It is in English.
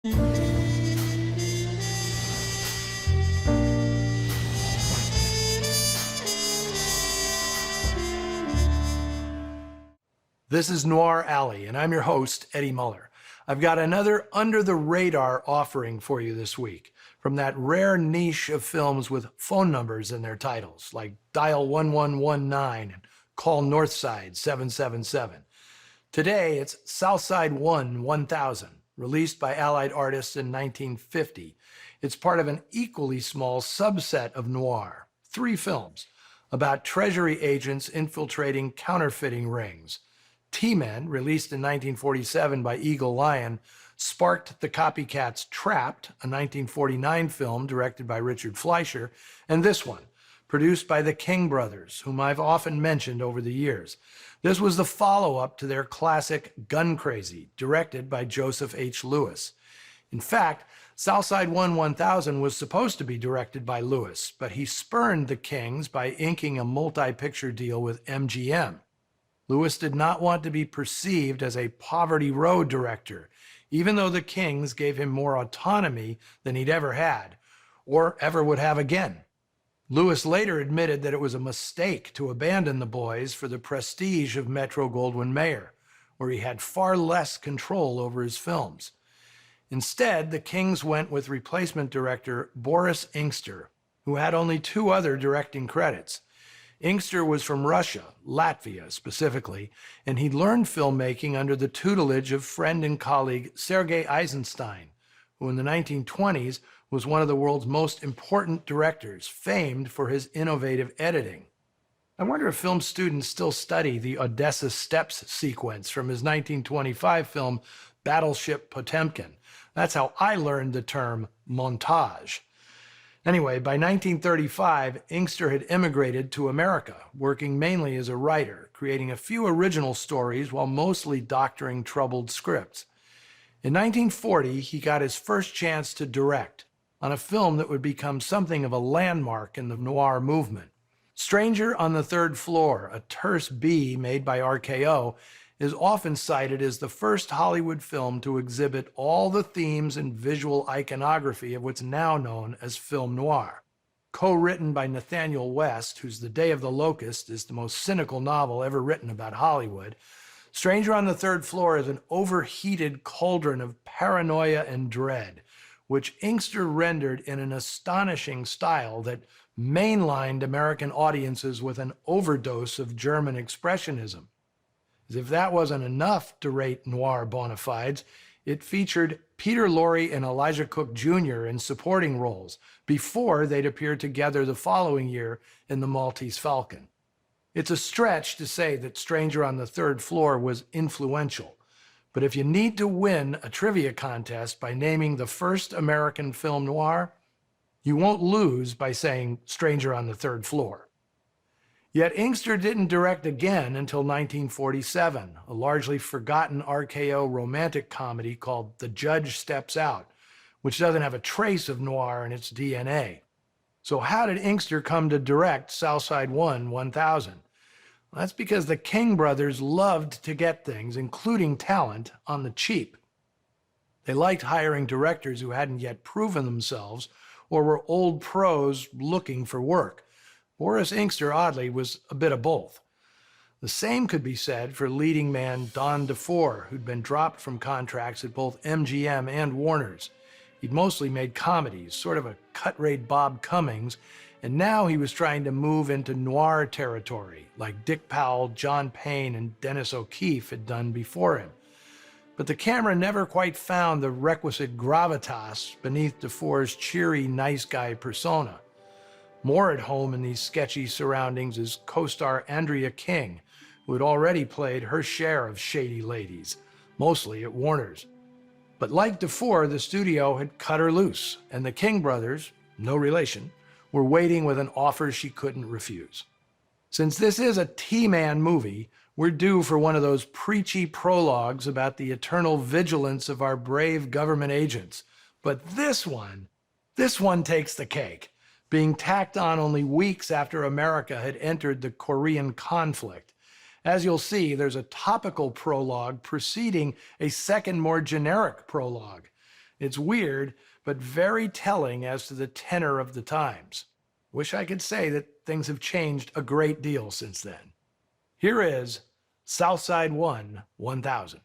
This is Noir Alley, and I'm your host, Eddie Muller. I've got another under-the-radar offering for you this week from that rare niche of films with phone numbers in their titles, like Dial 1119 and Call Northside 777. Today, it's Southside 1000, released by Allied artists in 1950. It's part of an equally small subset of noir, 3 films, about treasury agents infiltrating counterfeiting rings. T-Men, released in 1947 by Eagle Lion, sparked the copycats Trapped, a 1949 film directed by Richard Fleischer, and this one, produced by the King brothers, whom I've often mentioned over the years. This was the follow-up to their classic Gun Crazy, directed by Joseph H. Lewis. In fact, Southside 1000 was supposed to be directed by Lewis, but he spurned the Kings by inking a multi-picture deal with MGM. Lewis did not want to be perceived as a Poverty Row director, even though the Kings gave him more autonomy than he'd ever had, or ever would have again. Lewis later admitted that it was a mistake to abandon the boys for the prestige of Metro-Goldwyn-Mayer, where he had far less control over his films. Instead, the Kings went with replacement director Boris Inkster, who had only 2 other directing credits. Inkster was from Russia, Latvia specifically, and he'd learned filmmaking under the tutelage of friend and colleague Sergei Eisenstein, who in the 1920s was one of the world's most important directors, famed for his innovative editing. I wonder if film students still study the Odessa Steps sequence from his 1925 film Battleship Potemkin. That's how I learned the term montage. Anyway, by 1935, Inkster had immigrated to America, working mainly as a writer, creating a few original stories while mostly doctoring troubled scripts. In 1940, he got his first chance to direct on a film that would become something of a landmark in the noir movement. Stranger on the Third Floor, a terse B made by RKO, is often cited as the first Hollywood film to exhibit all the themes and visual iconography of what's now known as film noir. Co-written by Nathaniel West, whose The Day of the Locust is the most cynical novel ever written about Hollywood, Stranger on the Third Floor is an overheated cauldron of paranoia and dread, which Inkster rendered in an astonishing style that mainlined American audiences with an overdose of German expressionism. As if that wasn't enough to rate noir bona fides, it featured Peter Lorre and Elijah Cook Jr. in supporting roles before they'd appear together the following year in The Maltese Falcon. It's a stretch to say that Stranger on the Third Floor was influential, but if you need to win a trivia contest by naming the first American film noir, you won't lose by saying Stranger on the Third Floor. Yet Inkster didn't direct again until 1947, a largely forgotten RKO romantic comedy called The Judge Steps Out, which doesn't have a trace of noir in its DNA. So how did Inkster come to direct Southside 1000? Well, that's because the King brothers loved to get things, including talent, on the cheap. They liked hiring directors who hadn't yet proven themselves or were old pros looking for work. Boris Inkster, oddly, was a bit of both. The same could be said for leading man Don DeFore, who'd been dropped from contracts at both MGM and Warner's. He'd mostly made comedies, sort of a cut-rate Bob Cummings, and now he was trying to move into noir territory, like Dick Powell, John Payne, and Dennis O'Keefe had done before him. But the camera never quite found the requisite gravitas beneath DeFore's cheery, nice guy persona. More at home in these sketchy surroundings is co-star Andrea King, who had already played her share of shady ladies, mostly at Warner's. But like DeFore, the studio had cut her loose, and the King brothers, no relation, were waiting with an offer she couldn't refuse. Since this is a T-Man movie, we're due for one of those preachy prologues about the eternal vigilance of our brave government agents. But this one takes the cake, being tacked on only weeks after America had entered the Korean conflict. As you'll see, there's a topical prologue preceding a second, more generic prologue. It's weird, but very telling as to the tenor of the times. Wish I could say that things have changed a great deal since then. Here is Southside 1, 1000.